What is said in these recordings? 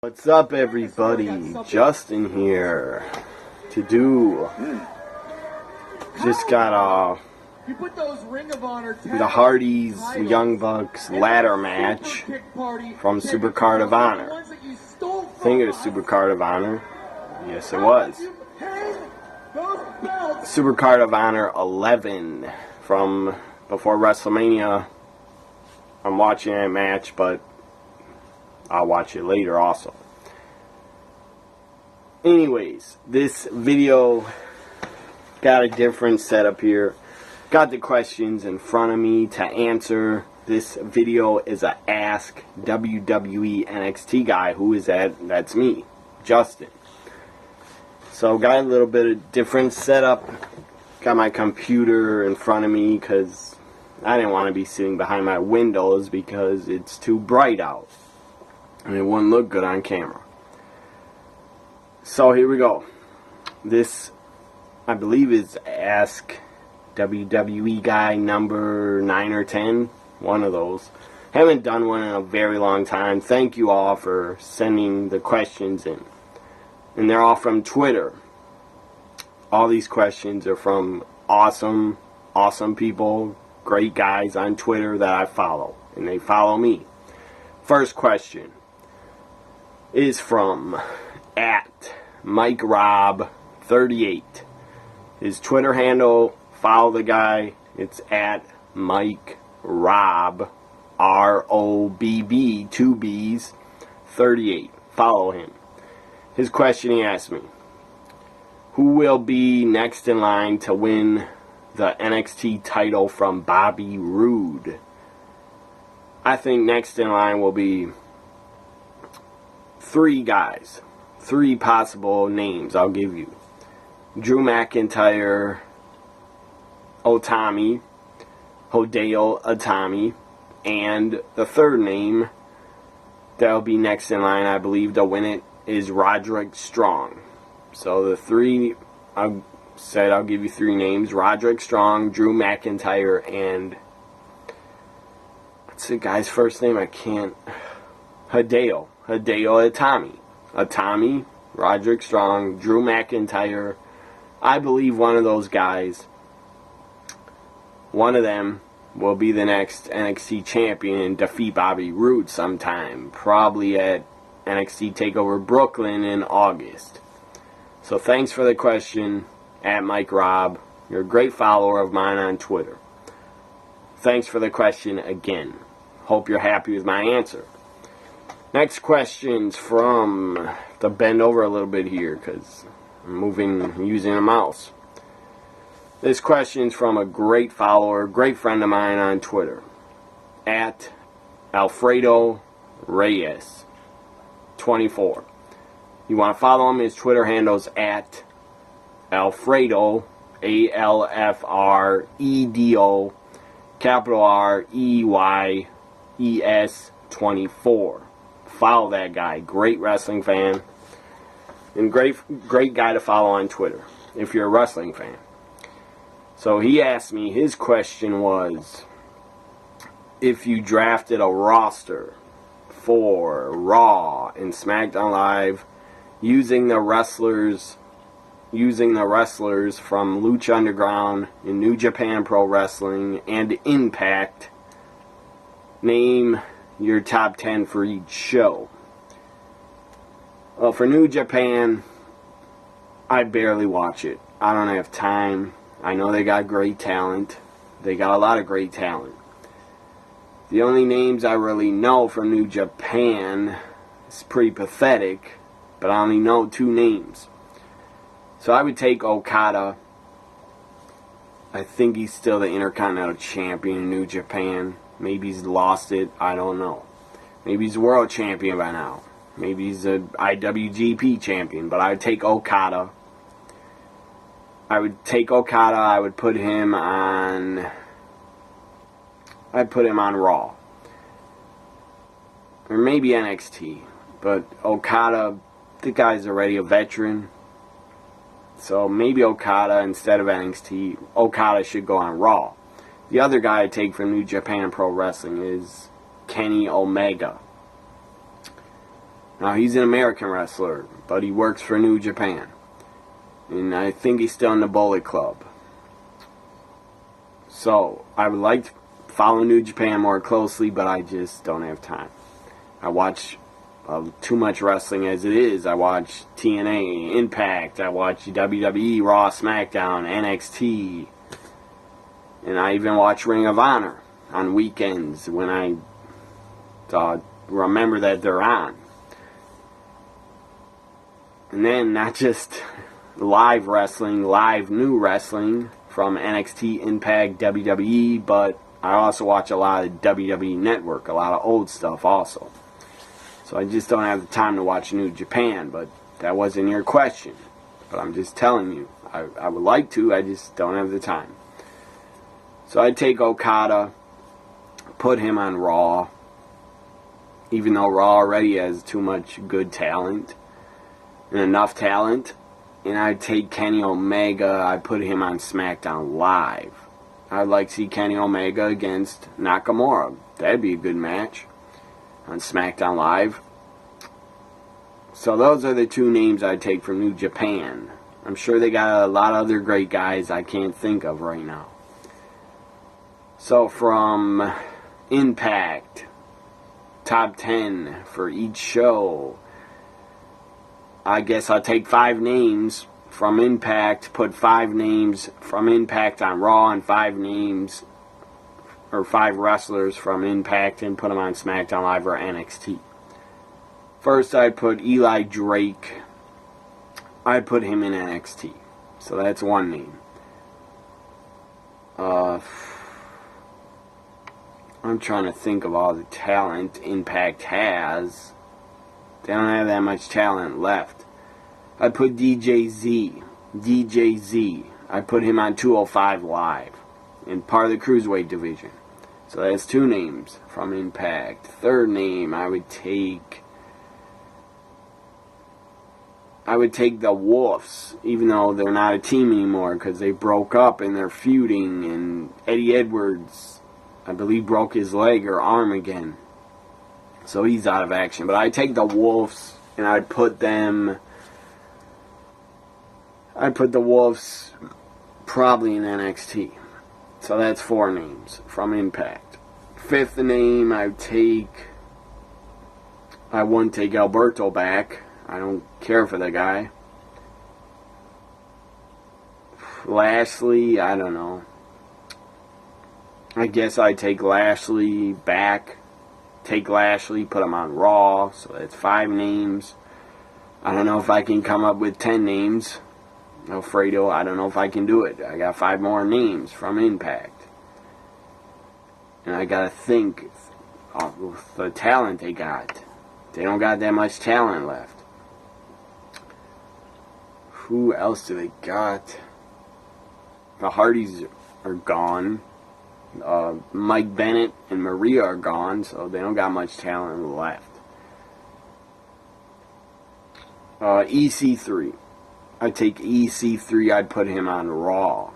What's up, everybody? Justin here to do. Just got the Hardys Young Bucks ladder match from Super Card of Honor. I think it was Super Card of Honor. Yes, it was. Super Card of Honor 11 from before WrestleMania. I'm watching that match, but I'll watch it later also. Anyways, this video got a different setup here. Got the questions in front of me to answer. This video is a Ask WWE NXT Guy. Who is that? That's me, Justin. So got a little bit of different setup. Got my computer in front of me because I didn't want to be sitting behind my windows because it's too bright out and it wouldn't look good on camera. So here we go. This, I believe, is Ask WWE Guy number 9 or 10. One of those. Haven't done one in a very long time. Thank you all for sending the questions in. And they're all from Twitter. All these questions are from awesome people, great guys on Twitter that I follow. And they follow me. First question is from @MikeRob38. His Twitter handle, follow the guy, it's @MikeRob, ROBB, 2 B's, 38. Follow him. His question, he asked me, who will be next in line to win the NXT title from Bobby Roode? I think next in line will be 3 guys. 3 possible names I'll give you. Drew McIntyre, Hideo Itami, and the third name that'll be next in line, I believe, to win it is Roderick Strong. So the 3, I said I'll give you 3 names: Roderick Strong, Drew McIntyre, and what's the guy's first name? I can't. Hideo Itami. Itami, Roderick Strong, Drew McIntyre. I believe one of those guys, one of them will be the next NXT champion and defeat Bobby Roode sometime. Probably at NXT TakeOver Brooklyn in August. So thanks for the question, @MikeRob. You're a great follower of mine on Twitter. Thanks for the question again. Hope you're happy with my answer. Next question's from, to bend over a little bit here because I'm using a mouse. This question's from a great follower, great friend of mine on Twitter, @Alfredo Reyes 24. You want to follow him? His Twitter handle's @Alfredo, ALFREDO, capital REYES 24. Follow that guy. Great wrestling fan. And great guy to follow on Twitter if you're a wrestling fan. So he asked me, his question was, if you drafted a roster for Raw and SmackDown Live using the wrestlers from Lucha Underground and New Japan Pro Wrestling and Impact, name your top 10 for each show. Well, for New Japan, I barely watch it. I don't have time. I know they got great talent. They got a lot of great talent. The only names I really know from New Japan is pretty pathetic, but I only know 2 names. So I would take Okada. I think he's still the Intercontinental Champion in New Japan. Maybe he's lost it. I don't know. Maybe he's world champion by now. Maybe he's a IWGP champion. But I would take Okada. I would put him on. I'd put him on Raw. Or maybe NXT. But Okada, the guy's already a veteran. So maybe Okada instead of NXT. Okada should go on Raw. The other guy I take from New Japan Pro Wrestling is Kenny Omega. Now, he's an American wrestler, but he works for New Japan. And I think he's still in the Bullet Club. So, I would like to follow New Japan more closely, but I just don't have time. I watch too much wrestling as it is. I watch TNA, Impact, I watch WWE, Raw, SmackDown, NXT, and I even watch Ring of Honor on weekends when I remember that they're on. And then not just live wrestling, live new wrestling from NXT, Impact, WWE, but I also watch a lot of WWE Network, a lot of old stuff also. So I just don't have the time to watch New Japan, but that wasn't your question. But I'm just telling you, I would like to, I just don't have the time. So I take Okada, put him on Raw, even though Raw already has too much good talent and enough talent. And I take Kenny Omega, I put him on SmackDown Live. I'd like to see Kenny Omega against Nakamura. That'd be a good match on SmackDown Live. So those are the two names I take from New Japan. I'm sure they got a lot of other great guys I can't think of right now. So from Impact, top 10 for each show. I guess I'll take 5 names from Impact, put 5 names from Impact on Raw, and 5 names, or 5 wrestlers from Impact, and put them on SmackDown Live or NXT. First, I'd put Eli Drake. I'd put him in NXT. So that's one name. I'm trying to think of all the talent Impact has. They don't have that much talent left. I put DJZ. I put him on 205 Live. In part of the Cruiserweight division. So that's 2 names from Impact. Third name, I would take the Wolves, even though they're not a team anymore because they broke up and they're feuding, and Eddie Edwards, I believe, broke his leg or arm again. So he's out of action. But I'd take the Wolves and I'd put the Wolves probably in NXT. So that's 4 names from Impact. 5th name, I wouldn't take Alberto back. I don't care for the guy. Lashley, I don't know. I guess I'd take Lashley back. Take Lashley, put him on Raw. So that's 5 names. I don't know if I can come up with 10 names. Alfredo, I don't know if I can do it. I got 5 more names from Impact. And I gotta think of the talent they got. They don't got that much talent left. Who else do they got? The Hardys are gone. Mike Bennett and Maria are gone, so they don't got much talent left. EC3. I'd take EC3, I'd put him on Raw.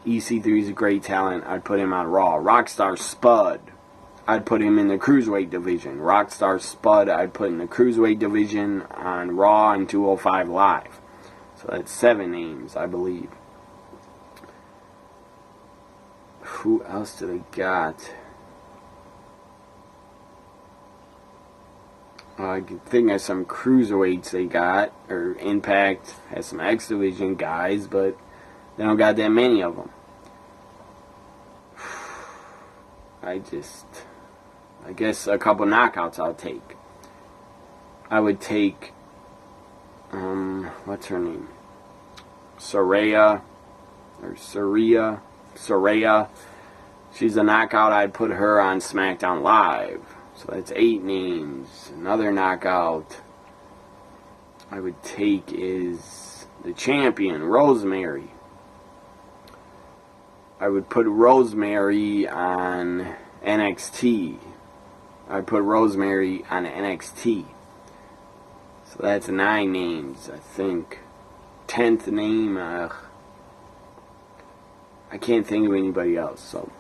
EC3 is a great talent, I'd put him on Raw. Rockstar Spud, I'd put him in the Cruiserweight division. Rockstar Spud, I'd put in the Cruiserweight division on Raw and 205 Live. So that's 7 names, I believe. Who else do they got? I can think of some cruiserweights they got, or Impact has some X Division guys, but they don't got that many of them. I guess a couple knockouts I'll take. I would take, what's her name? Saraya. She's a knockout. I'd put her on SmackDown Live. So that's 8 names. Another knockout I would take is the champion, Rosemary. I would put Rosemary on NXT. I'd put Rosemary on NXT. So that's 9 names, I think. 10th name, I can't think of anybody else. So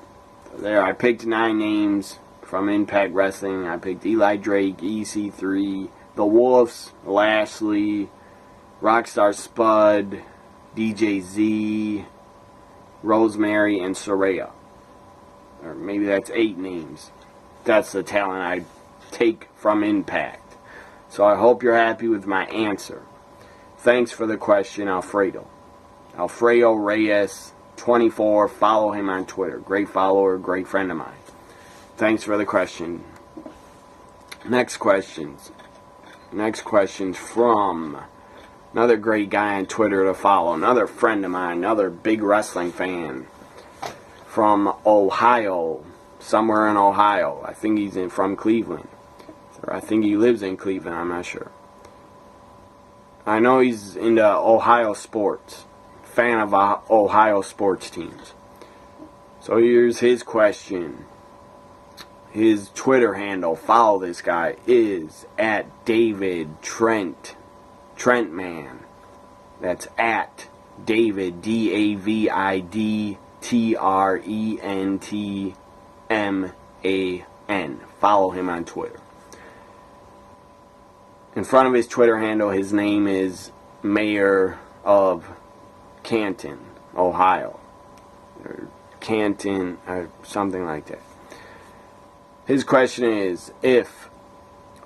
there, I picked 9 names from Impact Wrestling. I picked Eli Drake, EC3, The Wolves, Lashley, Rockstar Spud, DJ Z, Rosemary, and Saraya. Or maybe that's 8 names. That's the talent I take from Impact. So I hope you're happy with my answer. Thanks for the question, Alfredo. Alfredo Reyes 24. Follow him on Twitter. Great follower, great friend of mine. Thanks for the question. Next questions from another great guy on Twitter to follow. Another friend of mine. Another big wrestling fan. From Ohio. Somewhere in Ohio. I think he's from Cleveland. Or I think he lives in Cleveland. I'm not sure. I know he's into Ohio sports. Fan of Ohio sports teams. So here's his question. His Twitter handle, follow this guy, is at David Trentman. That's at David, DavidTrentman. Follow him on Twitter. In front of his Twitter handle, his name is Mayor of Canton, Ohio. Or Canton, or something like that. His question is,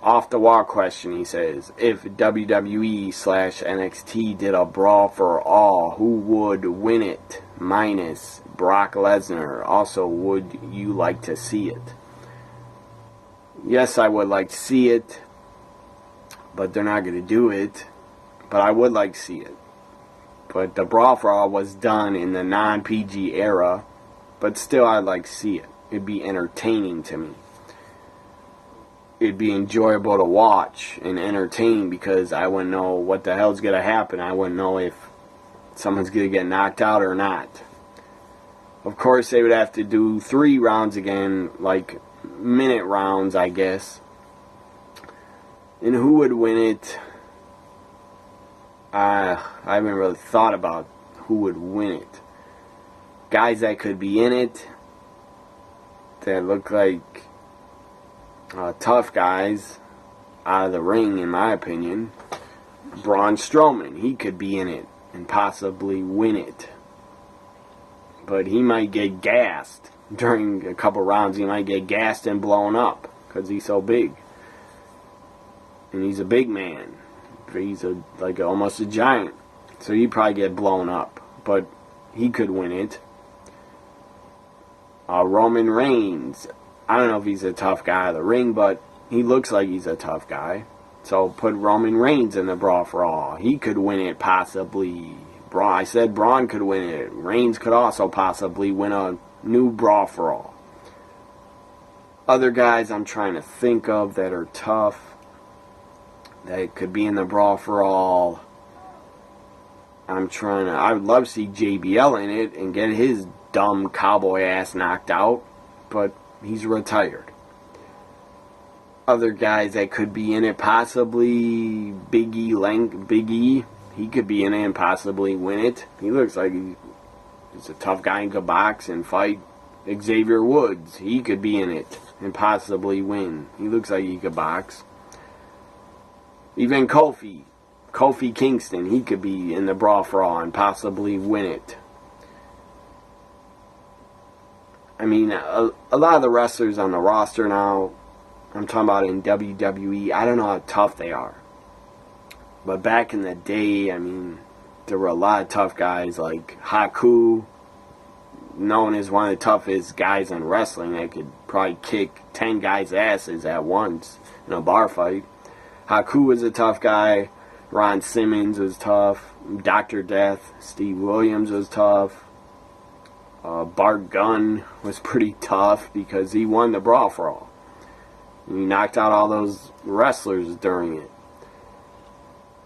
off the wall question, he says, if WWE/NXT did a brawl for all, who would win it? Minus Brock Lesnar. Also, would you like to see it? Yes, I would like to see it, but they're not going to do it. But I would like to see it. But the brawl for all was done in the non-PG era, but still I'd like to see it. It'd be entertaining to me. It'd be enjoyable to watch and entertain because I wouldn't know what the hell's going to happen. I wouldn't know if someone's going to get knocked out or not. Of course, they would have to do 3 rounds again, like minute rounds, I guess. And who would win it? I haven't really thought about who would win it. Guys that could be in it, that look like tough guys out of the ring, in my opinion. Braun Strowman, he could be in it and possibly win it. But he might get gassed during a couple rounds. He might get gassed and blown up because he's so big. And he's a big man. He's almost a giant. So he'd probably get blown up. But he could win it. Roman Reigns. I don't know if he's a tough guy in the ring, but he looks like he's a tough guy. So put Roman Reigns in the brawl for all. He could win it possibly. I said Braun could win it. Reigns could also possibly win a new brawl for all. Other guys I'm trying to think of that are tough, that could be in the brawl for all. I would love to see JBL in it and get his dumb cowboy ass knocked out, but he's retired. Other guys that could be in it, possibly Big E, he could be in it and possibly win it. He looks like he's a tough guy and could box and fight. Xavier Woods, he could be in it and possibly win. He looks like he could box. Even Kofi Kingston, he could be in the brawl for all and possibly win it. I mean, a lot of the wrestlers on the roster now, I'm talking about in WWE, I don't know how tough they are. But back in the day, I mean, there were a lot of tough guys like Haku, known as one of the toughest guys in wrestling that could probably kick 10 guys' asses at once in a bar fight. Haku was a tough guy. Ron Simmons was tough. Dr. Death, Steve Williams was tough. Bart Gunn was pretty tough because he won the brawl for all. He knocked out all those wrestlers during it.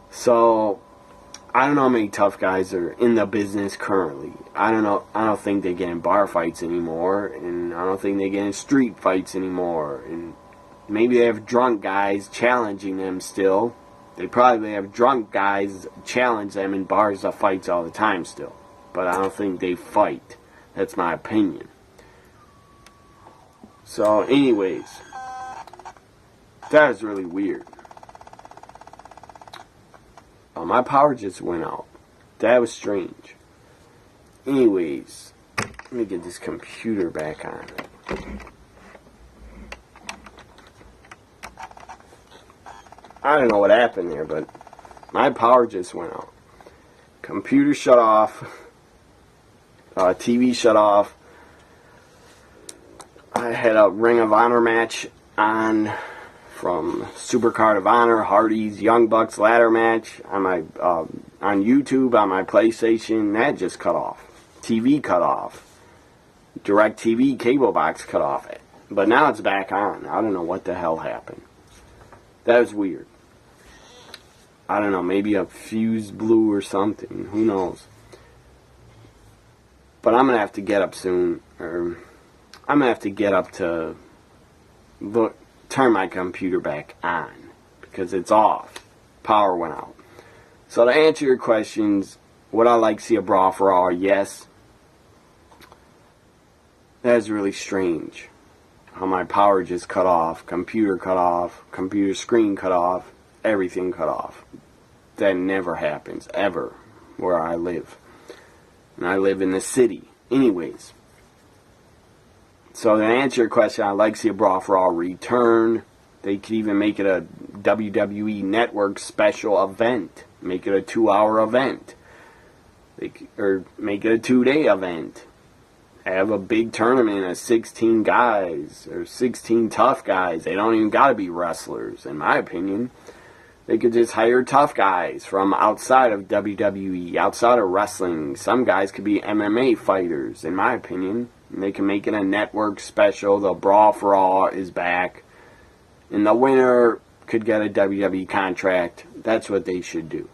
So, I don't know how many tough guys are in the business currently. I don't know. I don't think they get in bar fights anymore, and I don't think they get in street fights anymore. And maybe they have drunk guys challenging them still. They probably have drunk guys challenge them in bars of fights all the time still. But I don't think they fight. That's my opinion. So, anyways, that is really weird. My power just went out. That was strange. Anyways, let me get this computer back on. I don't know what happened there, but my power just went out. Computer shut off. TV shut off. I had a Ring of Honor match on from Supercard of Honor, Hardy's Young Bucks ladder match on my on YouTube on my PlayStation. That just cut off. TV cut off. DirecTV cable box cut off. But now it's back on. I don't know what the hell happened. That was weird. I don't know, maybe a fuse blew or something. Who knows? But I'm going to have to get up soon. Or I'm going to have to get up to turn my computer back on. Because it's off. Power went out. So to answer your questions, would I like to see a Brawl for All? Yes. That is really strange. How my power just cut off. Computer cut off. Computer screen cut off. Everything cut off. That never happens, ever, where I live. And I live in the city. Anyways. So to answer your question, I'd like to see a Brawl for All return. They could even make it a WWE Network special event. Make it a 2-hour event. Or make it a 2-day event. Have a big tournament of 16 guys. Or 16 tough guys. They don't even got to be wrestlers, in my opinion. They could just hire tough guys from outside of WWE, outside of wrestling. Some guys could be MMA fighters, in my opinion. And they can make it a network special. The Brawl for All is back. And the winner could get a WWE contract. That's what they should do.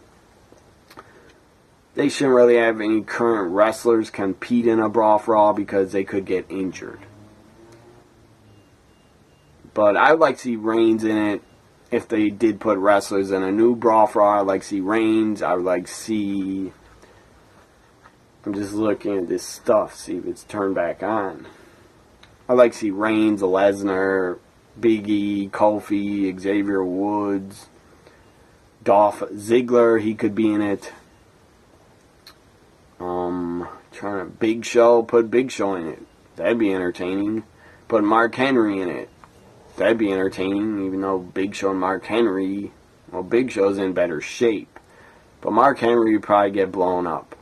They shouldn't really have any current wrestlers compete in a Brawl for All because they could get injured. But I would like to see Reigns in it. If they did put wrestlers in a new Brawl for All, I'd like to see Reigns. I would like to see... I'm just looking at this stuff, see if it's turned back on. I'd like to see Reigns, Lesnar, Big E, Kofi, Xavier Woods, Dolph Ziggler, he could be in it. Big Show, put Big Show in it. That'd be entertaining. Put Mark Henry in it. That'd be entertaining, even though Big Show and Mark Henry, well, Big Show's in better shape. But Mark Henry would probably get blown up.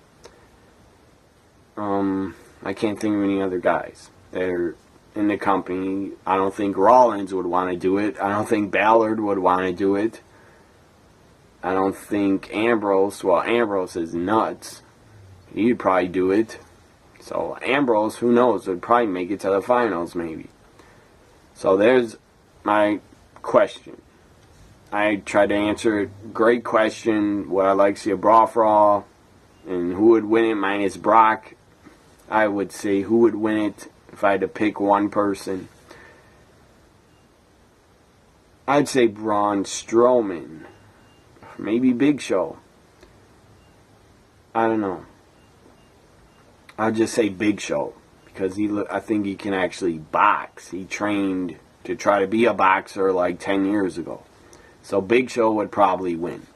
I can't think of any other guys that are in the company. I don't think Rollins would want to do it. I don't think Ballard would want to do it. I don't think Ambrose, well, Ambrose is nuts. He'd probably do it. So Ambrose, who knows, would probably make it to the finals, maybe. So there's my question. I tried to answer it. Great question. Would I like to see a Brawl for All? And who would win it minus Brock? I would say who would win it if I had to pick one person. I'd say Braun Strowman. Maybe Big Show. I don't know. I'd just say Big Show. Because I think he can actually box. He trained to try to be a boxer like 10 years ago. So Big Show would probably win.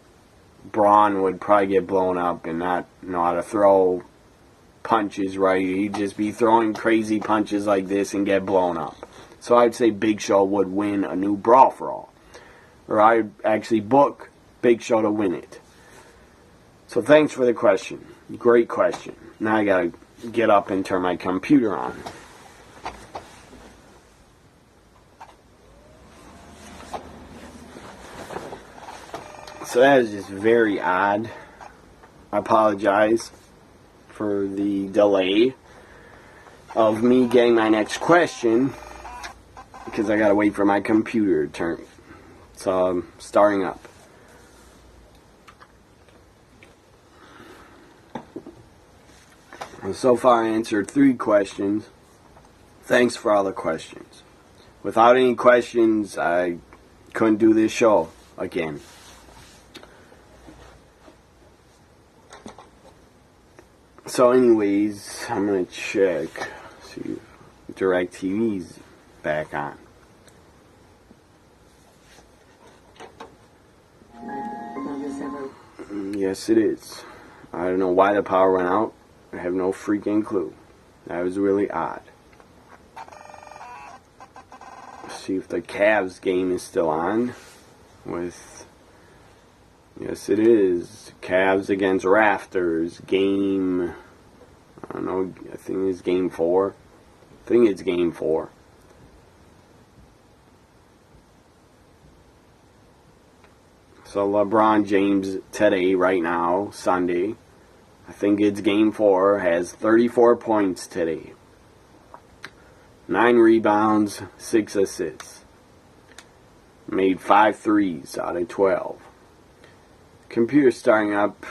Braun would probably get blown up and not know how to throw punches right. He'd just be throwing crazy punches like this and get blown up. So I'd say Big Show would win a new Brawl for All. Or I'd actually book Big Show to win it. So thanks for the question. Great question. Now I gotta get up and turn my computer on. So that is just very odd. I apologize for the delay of me getting my next question because I gotta wait for my computer to turn. So I'm starting up. So far I answered 3 questions. Thanks for all the questions. Without any questions, I couldn't do this show again. So anyways, I'm going to check, see if DirecTV's back on. Yes, it is. I don't know why the power went out. I have no freaking clue. That was really odd. Let's see if the Cavs game is still on. Yes, it is. Cavs against Raptors. Game... I don't know. I think it's game 4. I think it's game 4. So LeBron James today, right now, Sunday, I think it's game 4, has 34 points today. 9 rebounds, 6 assists. Made 5 threes out of 12. Computer starting up.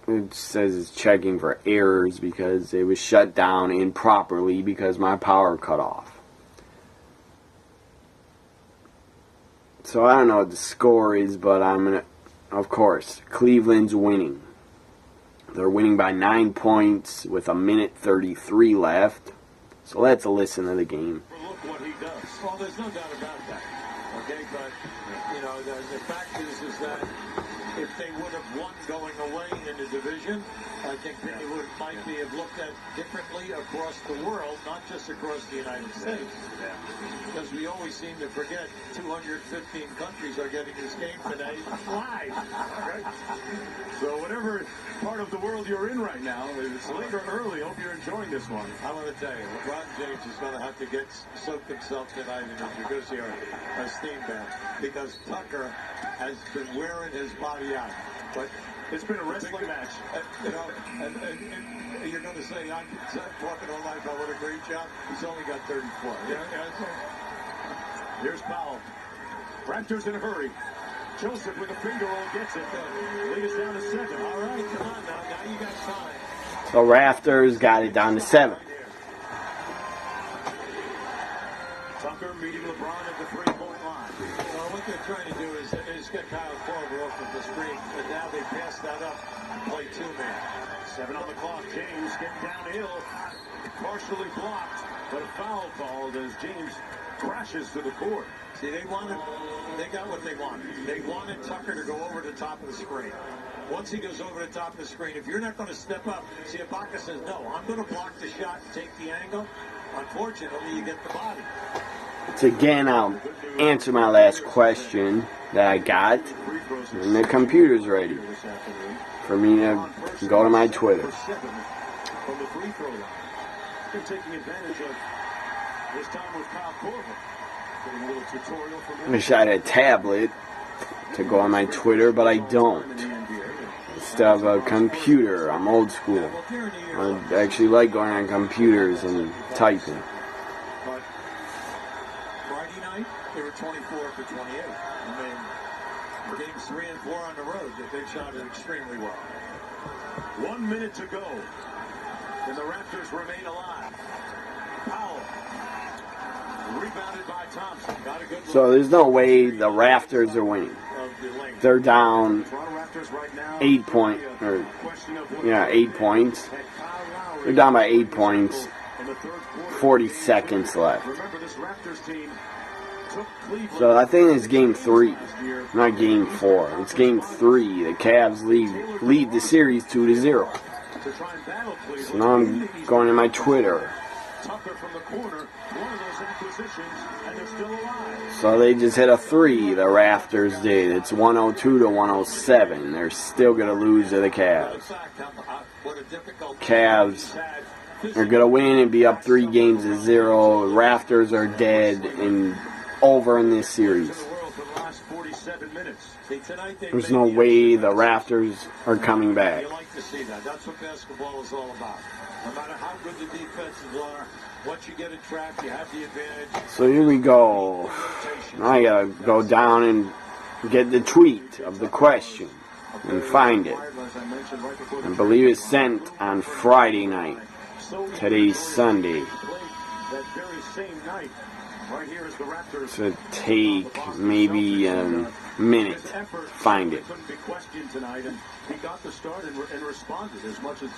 It says it's checking for errors because it was shut down improperly because my power cut off. So I don't know what the score is, but of course, Cleveland's winning. They're winning by 9 points with 1:33 left. So let's listen to the game. Look what he does. Well, there's no doubt about that. Okay, but the fact is that if they would have won going away in the division, I think they might have looked at differently across the world, not just across the United States. Because we always seem to forget 215 countries are getting this game today live. Right? So whatever part of the world you're in right now, it's late or early, hope you're enjoying this one. I want to tell you, LeBron James is going to have to soak himself tonight in his jacuzzi or a steam bath, because Tucker has been wearing his body out. But it's been a wrestling match. And you're going to say, I'm talking all night about what a great job. He's only got 34. Here's Powell. Raptors in a hurry. Joseph with a finger roll gets it. Lead us down to 7. All right, come on now. Now you got time. So Raptors got it down to 7. Tucker meeting LeBron at the three-point line. Well, what they're trying to do is get Kyle Korver off of the screen, but now they pass that up and play 2-man. 7 on the clock. James getting downhill. Partially blocked, but a foul called as James crashes to the court. See, they got what they wanted. They wanted Tucker to go over the top of the screen. Once he goes over the top of the screen, if you're not going to step up, see, Ibaka says, no, I'm going to block the shot and take the angle. Unfortunately, you get the body. So again, I'll answer my last question that I got, and the computer's ready for me to go to my Twitter. From the free throw line. They're taking advantage of this time with Kyle Korver. Getting a little tutorial from him. I wish I had a tablet to go on my Twitter, but I don't. I still have a computer. I'm old school. I actually like going on computers and typing. But Friday night, they were 24 for 28. I mean, games 3 and 4 on the road, that they shot it extremely well. 1 minute to go. And the Raptors remain alive. Powell. Rebounded by Thompson. Got a good So there's no way the Raptors are winning. They're down 8 points. 8 points. They're down by 8 points. 40 seconds left. So I think it's game 3, not game 4. It's game 3. The Cavs lead the series 2-0. So now I'm going to my Twitter. So they just hit a 3, the Raptors did. It's 102-107. They're still going to lose to the Cavs. Cavs are going to win and be up 3 games to 0. Raptors are dead and over in this series. There's no way the Raptors are coming back. You like to see that. That's what basketball is all about. No matter how good the defenses are, once you get a trap, you have the advantage. So here we go. Now I gotta go down and get the tweet of the question and find it. I believe it's sent on Friday night. Today's Sunday. So take maybe a minute. Find it. He got the start and responded as much as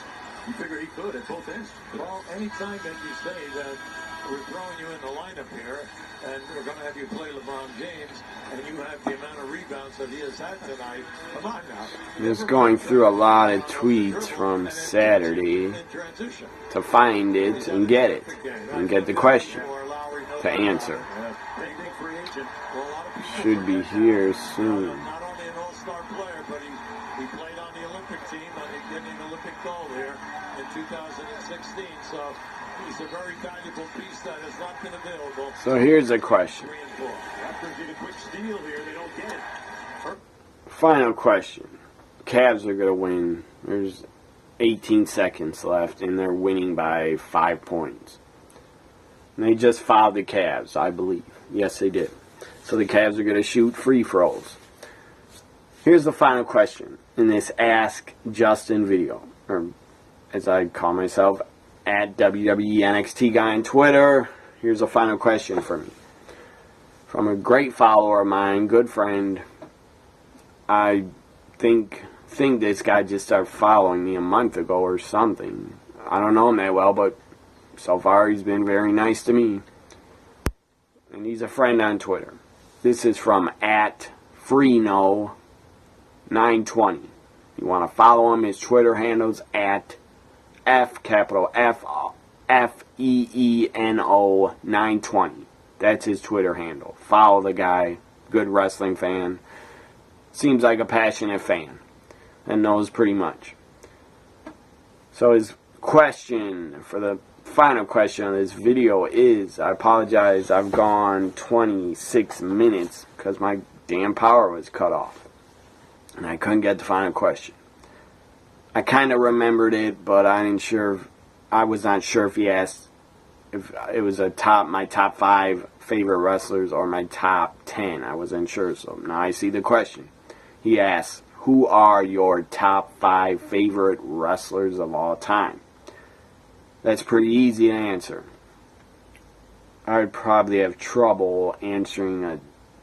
you figure he could at both ends. Well, anytime that you say that we're throwing you in the lineup here, and we're going to have you play LeBron James, and you have the amount of rebounds that he has had tonight. Come on now. Just going through a lot of tweets from Saturday to find it and get the question to answer. Should be here soon. Not only an all-star player, but he played on the Olympic team, and he did an Olympic gold here in 2016. So he's a very valuable piece that has not been available. So here's a question. Final question. Cavs are going to win. There's 18 seconds left, and they're winning by 5 points. And they just fouled the Cavs, I believe. Yes, they did. So the Cavs are going to shoot free throws. Here's the final question in this Ask Justin video, or as I call myself, at WWENXTGuy on Twitter. Here's a final question for me. From a great follower of mine, good friend. I think this guy just started following me a month ago or something. I don't know him that well, but so far he's been very nice to me. And he's a friend on Twitter. This is from at Freeno920. You want to follow him, his Twitter handle's at FEENO 920. That's his Twitter handle. Follow the guy. Good wrestling fan. Seems like a passionate fan. And knows pretty much. So his question for the final question of this video is, I apologize, I've gone 26 minutes because my damn power was cut off. And I couldn't get the final question. I kind of remembered it, but I was not sure if he asked if it was my top 5 favorite wrestlers or my top 10. I wasn't sure, so now I see the question. He asks, who are your top 5 favorite wrestlers of all time? That's pretty easy to answer. I would probably have trouble answering a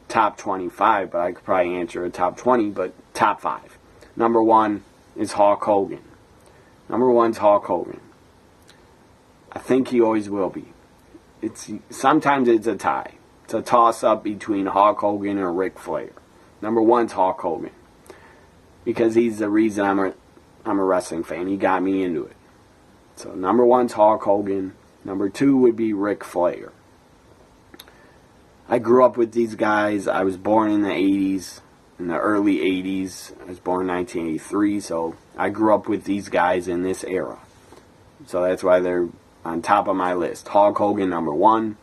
top 25, but I could probably answer a top 20, but top 5. Number 1 is Hulk Hogan. Number 1's Hulk Hogan. I think he always will be. Sometimes it's a tie. It's a toss-up between Hulk Hogan and Ric Flair. Number 1's Hulk Hogan. Because he's the reason I'm a wrestling fan. He got me into it. So number 1's Hulk Hogan. Number 2 would be Ric Flair. I grew up with these guys. I was born in the 80s. In the early 80s. I was born in 1983. So I grew up with these guys in this era. So that's why they're on top of my list. Hulk Hogan, number 1.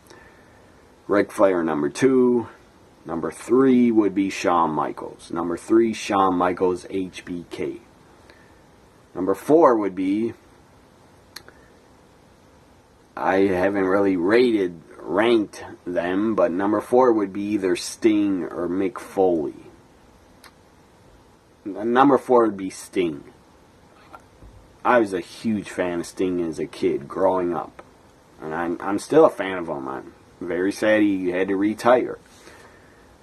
Ric Flair, number 2. Number 3 would be Shawn Michaels. Number 3, Shawn Michaels, HBK. Number 4 would be, I haven't really ranked them, but number 4 would be either Sting or Mick Foley. Number 4 would be Sting. I was a huge fan of Sting as a kid growing up. And I'm still a fan of him. I'm very sad he had to retire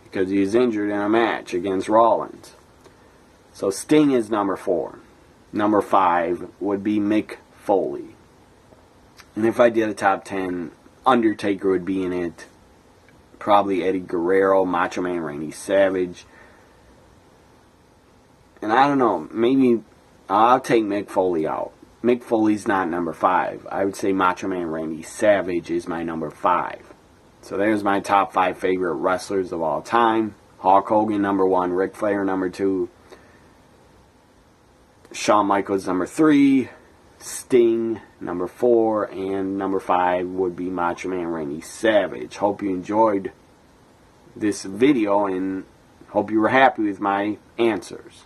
because he was injured in a match against Rollins. So Sting is number 4. Number 5 would be Mick Foley. And if I did a top 10, Undertaker would be in it. Probably Eddie Guerrero, Macho Man Randy Savage. And I don't know, maybe I'll take Mick Foley out. Mick Foley's not number 5. I would say Macho Man Randy Savage is my number 5. So there's my top 5 favorite wrestlers of all time. Hulk Hogan, number 1. Ric Flair, number 2. Shawn Michaels, number 3. Sting, number 4. And number 5 would be Macho Man Randy Savage. Hope you enjoyed this video and hope you were happy with my answers.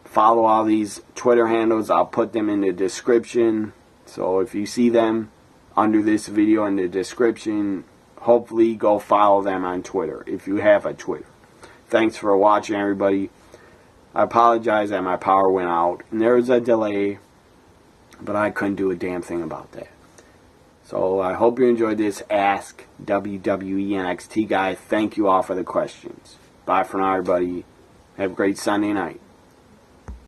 Follow all these Twitter handles. I'll put them in the description. So if you see them under this video in the description, hopefully go follow them on Twitter if you have a Twitter. Thanks for watching, everybody. I apologize that my power went out and there was a delay, but I couldn't do a damn thing about that. So I hope you enjoyed this Ask WWENXT Guy. Thank you all for the questions. Bye for now, everybody. Have a great Sunday night.